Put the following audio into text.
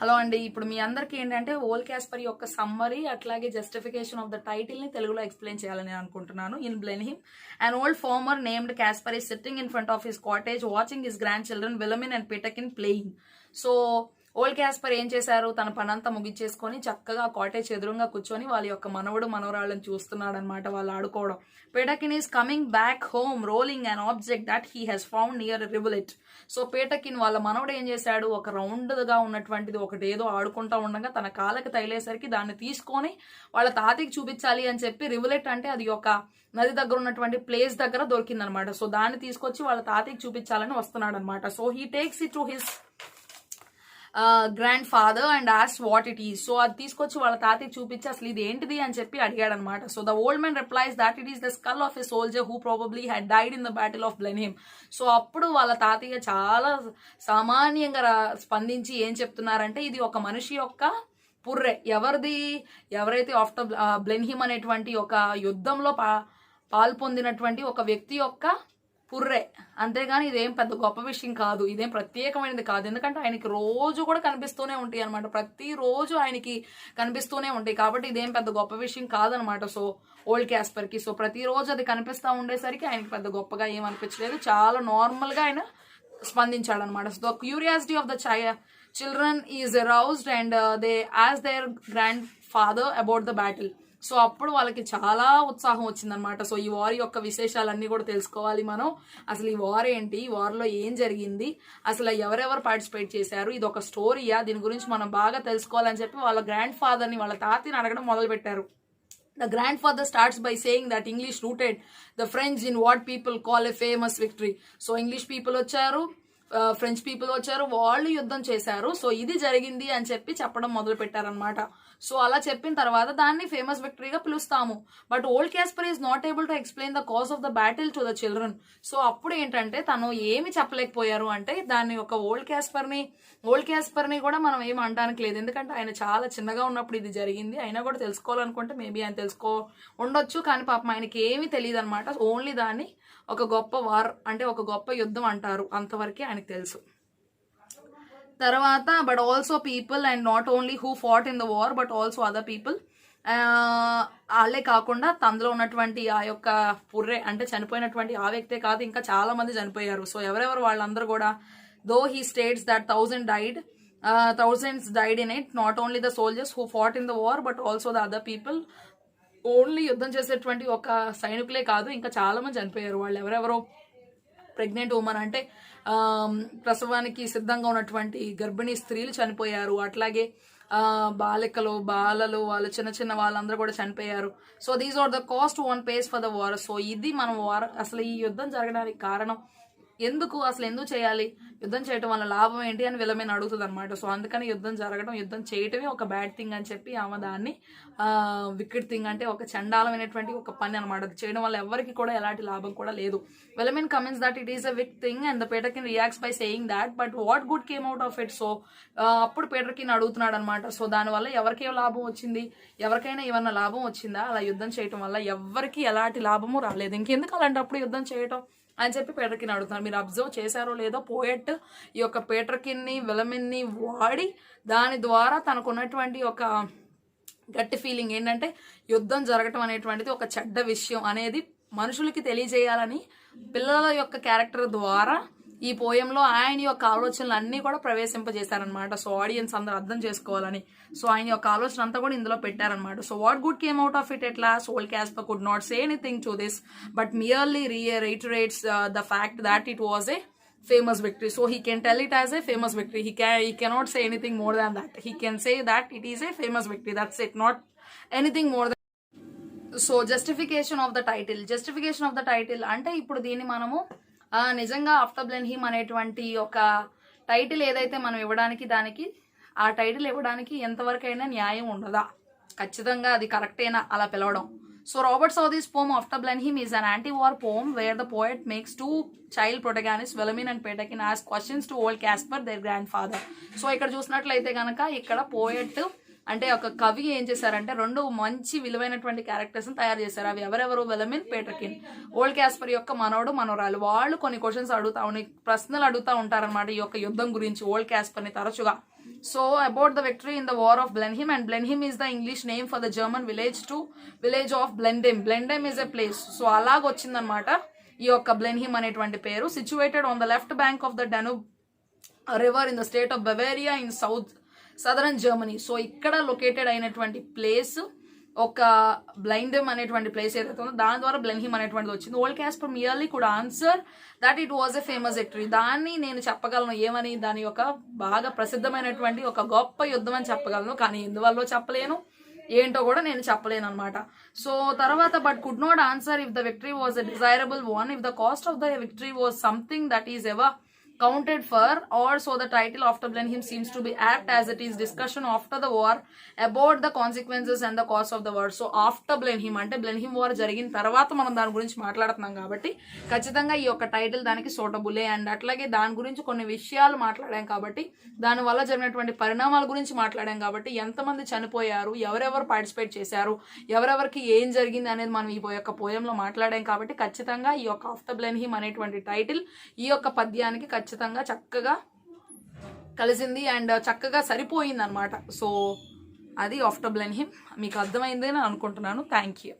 Hello అండి. ఇప్పుడు మీ అందరికీ ఏంటంటే ఓల్ క్యాస్పర్ యొక్క సమ్మరీ అట్లాగే జస్టిఫికేషన్ ఆఫ్ ద టైటిల్ ని తెలుగులో ఎక్స్ప్లెయిన్ చేయాలని నేను అనుకుంటున్నాను. In Blenheim, an old farmer named Caspar is sitting in front of his cottage watching his grandchildren Wilhelmine and Peterkin playing. So old Casper ఏం చేశారు, తన పనంతా ముగించేసుకొని చక్కగా కాటేజ్ ఎదురుగా కూర్చొని వాళ్ళ యొక్క మనవడు మనవరాళ్ళని చూస్తున్నాడు అనమాట. వాళ్ళు ఆడుకోవడం. Peterkin is coming back home rolling an object that he has found near rivulet. So Peterkin వాళ్ళ మనవడు ఏం చేశాడు, ఒక రౌండ్ గా ఉన్నటువంటిది ఒకటి ఏదో ఆడుకుంటా ఉండగా తన కాళ్ళకి తగిలేసరికి దాన్ని తీసుకొని వాళ్ళ తాతకి చూపించాలి అని చెప్పి, రివలెట్ అంటే అది ఒక నది దగ్గర ఉన్నటువంటి ప్లేస్ దగ్గర దొరికిందనమాట. సో దాన్ని తీసుకొచ్చి వాళ్ళ తాతకి చూపించాలని వస్తున్నాడు అనమాట. So he takes it to his grandfather and ఆస్ వాట్ ఇట్ ఈస్. సో అది తీసుకొచ్చి వాళ్ళ తాతకి చూపించి అసలు ఇది ఏంటిది అని చెప్పి అడిగాడు అనమాట. So the old man replies that it is the skull of a soldier who probably had died in the battle of Blenheim. So అప్పుడు వాళ్ళ తాతయ్య చాలా సామాన్యంగా స్పందించి ఏం చెప్తున్నారంటే, ఇది ఒక మనిషి యొక్క పుర్రె. ఎవరైతే ఆఫ్టర్ Blenheim అనేటువంటి ఒక యుద్ధంలో పాల్పొందినటువంటి ఒక వ్యక్తి యొక్క పుర్రె, అంతేగాని ఇదేం పెద్ద గొప్ప విషయం కాదు, ఇదేం ప్రత్యేకమైనది కాదు. ఎందుకంటే ఆయనకి రోజు కూడా కనిపిస్తూనే ఉంటాయి అనమాట, ప్రతిరోజు ఆయనకి కనిపిస్తూనే ఉంటాయి. కాబట్టి ఇదేం పెద్ద గొప్ప విషయం కాదనమాట. సో ఓల్డ్ క్యాస్పర్ కి సో ప్రతిరోజు అది కనిపిస్తూ ఉండేసరికి ఆయనకి పెద్ద గొప్పగా ఏం అనిపించలేదు, చాలా నార్మల్ గా ఆయన స్పందించాడు అనమాట. So the curiosity of the children is aroused and they ask their grandfather about the battle. So అప్పుడు వాళ్ళకి చాలా ఉత్సాహం వచ్చిందనమాట. సో ఈ వార్ యొక్క విశేషాలన్నీ కూడా తెలుసుకోవాలి మనం. అసలు ఈ వార్ ఏంటి, ఈ వార్లో ఏం జరిగింది, అసలు ఎవరెవరు పార్టిసిపేట్ చేశారు, ఇది ఒక స్టోరీయా, దీని గురించి మనం బాగా తెలుసుకోవాలని చెప్పి వాళ్ళ గ్రాండ్ ఫాదర్ని, వాళ్ళ తాతని అడగడం మొదలు పెట్టారు. The grandfather starts by saying that English routed the French in what people call a famous victory. So English people వచ్చారు, ఫ్రెంచ్ పీపుల్ వచ్చారు, వాళ్ళు యుద్ధం చేశారు. సో ఇది జరిగింది అని చెప్పి చెప్పడం మొదలు పెట్టారనమాట. సో అలా చెప్పిన తర్వాత దాన్ని ఫేమస్ విక్టరీగా పిలుస్తాము. But old Casper is not able to explain the cause of the battle to the children. So అప్పుడు ఏంటంటే తను ఏమి చెప్పలేకపోయారు అంటే, దాన్ని ఒక ఓల్డ్ క్యాస్పర్ ని కూడా మనం ఏమి అనడానికి లేదు. ఎందుకంటే ఆయన చాలా చిన్నగా ఉన్నప్పుడు ఇది జరిగింది. అయినా కూడా తెలుసుకోవాలనుకుంటే మేబీ ఆయన ఉండొచ్చు, కానీ పాపం ఆయనకి ఏమీ తెలియదు అనమాట. ఓన్లీ దాన్ని ఒక గొప్ప వార్ అంటే ఒక గొప్ప యుద్ధం అంటారు, అంతవరకే ఆయనకు తెలుసు. తర్వాత but also people and not only who fought in the war but also other people, వాళ్ళే కాకుండా అందులో ఉన్నటువంటి ఆ యొక్క పుర్రె అంటే చనిపోయినటువంటి ఆ వ్యక్తే కాదు, ఇంకా చాలా మంది చనిపోయారు. సో ఎవరెవరు వాళ్ళందరూ కూడా, though he states that thousands died in it, not only the soldiers who fought in the war but also the other people. Only యుద్ధం చేసేటువంటి ఒక సైనికులే కాదు, ఇంకా చాలా మంది చనిపోయారు. వాళ్ళు ఎవరెవరో ప్రెగ్నెంట్ ఉమెన్ అంటే ప్రసవానికి సిద్ధంగా ఉన్నటువంటి గర్భిణీ స్త్రీలు చనిపోయారు. అట్లాగే బాలలు వాళ్ళు చిన్న వాళ్ళందరూ కూడా చనిపోయారు. So these are the cost one pays for the war. So ఇది మనం వార్, అసలు ఈ యుద్ధం జరగడానికి కారణం ఎందుకు చేయాలి, యుద్ధం చేయటం వల్ల లాభం ఏంటి అని విలమైన అడుగుతుంది అనమాట. సో అందుకని యుద్ధం చేయటమే ఒక బ్యాడ్ థింగ్ అని చెప్పి ఆమె దాన్ని వికెట్ థింగ్ అంటే ఒక చండాలమైనటువంటి ఒక పని అనమాట. అది చేయడం వల్ల ఎవరికి కూడా ఎలాంటి లాభం కూడా లేదు. Wilhelmine comments that it is a wicked thing and the Peterkin reacts by saying that but what good came out of it. So అప్పుడు పేటర్కిన్ అడుగుతున్నాడు అనమాట, సో దానివల్ల ఎవరికేం లాభం వచ్చింది, ఎవరికైనా ఏమన్నా లాభం వచ్చిందా, అలా యుద్ధం చేయటం వల్ల ఎవరికి ఎలాంటి లాభము రాలేదు, ఇంకెందుకు అలాంటప్పుడు యుద్ధం చేయటం అని చెప్పి పేటర్కిన్ అడుగుతున్నారు. మీరు అబ్జర్వ్ చేశారో లేదో, పోయెట్ ఈ యొక్క పేటర్కిన్ ని విలమెన్ ని వాడి దాని ద్వారా తనకున్నటువంటి ఒక గట్టి ఫీలింగ్ ఏంటంటే యుద్ధం జరగటం అనేటువంటిది ఒక చెడ్డ విషయం అనేది మనుషులకి తెలియజేయాలని పిల్లల యొక్క క్యారెక్టర్ ద్వారా ఈ పోయంలో ఆయన యొక్క ఆలోచనలు అన్ని కూడా ప్రవేశింపజేశారనమాట. సో ఆడియన్స్ అందరూ అర్థం చేసుకోవాలని. సో ఆయన యొక్క ఆలోచన అంతా కూడా ఇందులో పెట్టారనమాట. So what good came out of it at last, old Casper could not say anything to this but merely reiterates the fact that it was a famous victory. So he can tell it as a famous victory. He cannot say anything more than that. He can say that it is a famous victory. That's it, not anything more than. So justification of the title అంటే ఇప్పుడు దీన్ని మనము నిజంగా after Blenheim అనేటువంటి ఒక title ఏదైతే మనం ఇవ్వడానికి, దానికి ఆ టైటిల్ ఇవ్వడానికి ఎంతవరకైనా న్యాయం ఉండదా, ఖచ్చితంగా అది కరెక్టేనా అలా పిలవడం. So Robert Southey's poem After Blenheim is an anti-war poem where the poet makes two child protagonists, Wilhelmine and Peterkin, ask questions to old Caspar, their grandfather. So ఇక్కడ చూసినట్లయితే కనుక ఇక్కడ పోయెట్ అంటే ఒక కవి ఏం చేశారంటే 2 మంచి విలువైనటువంటి క్యారెక్టర్స్ తయారు చేశారు. అవి ఎవరెవరు? వెలమిన్, పేటర్కిన్. ఓల్డ్ క్యాస్పర్ యొక్క మనవడు మనవరాలు. వాళ్ళు కొన్ని క్వశ్చన్స్ ప్రశ్నలు అడుగుతా ఉంటారన్నమాట ఈ యొక్క యుద్ధం గురించి ఓల్డ్ క్యాస్పర్ ని తరచుగా. So about the victory in the war of Blenheim, and Blenheim is the English name for the German village of Blindheim. Blindheim is a place. So అలాగొచ్చిందనమాట ఈ యొక్క బ్లెన్హిమ్ అనేటువంటి పేరు. Situated on the left bank of the Danube river in the state of Bavaria in southern Germany. So ఇక్కడ located అయినటువంటి place ఒక Blindheim అనేటువంటి place ఏదైతే ఉందో దాని ద్వారా బ్లెన్హిమ్ అనేటువంటిది వచ్చింది. Old Casper merely could answer that it was a famous victory. దాన్ని నేను చెప్పగలను ఏమని, దాని యొక్క బాగా ప్రసిద్ధమైనటువంటి ఒక గొప్ప యుద్ధం అని చెప్పగలను. కానీ ఎందువల్ల చెప్పలేను, ఏంటో కూడా నేను చెప్పలేను అనమాట. సో తర్వాత but could not answer if the victory was a desirable one, if the cost of the victory was something that is ever counted for, or so the title after Blenheim seems to be apt as it is discussion after the war about the consequences and the cause of the war. So after Blenheim అంటే బ్లెన్హిమ్ war జరిగిన తర్వాత మనం దాని గురించి మాట్లాడుతున్నాం కాబట్టి ఖచ్చితంగా ఈ యొక్క టైటిల్ దానికి సూటబులే. అండ్ అట్లాగే దాని గురించి కొన్ని విషయాలు మాట్లాడాం కాబట్టి, దాని వల్ల జరిగినటువంటి పరిణామాల గురించి మాట్లాడాం కాబట్టి, ఎంతమంది చనిపోయారు, ఎవరెవరు పార్టిసిపేట్ చేశారు, ఎవరెవరికి ఏం జరిగింది అనేది మనం ఈ యొక్క పోయంలో మాట్లాడాం కాబట్టి ఖచ్చితంగా ఈ యొక్క ఆఫ్టర్ బ్లెన్హిమ్ అనేటువంటి టైటిల్ ఈ యొక్క పద్యానికి ఖచ్చితంగా చక్కగా కలిసింది అండ్ చక్కగా సరిపోయింది అనమాట. సో అది ఆఫ్టర్ బ్లెన్హిమ్. మీకు అర్థమైందని అనుకుంటున్నాను. Thank you.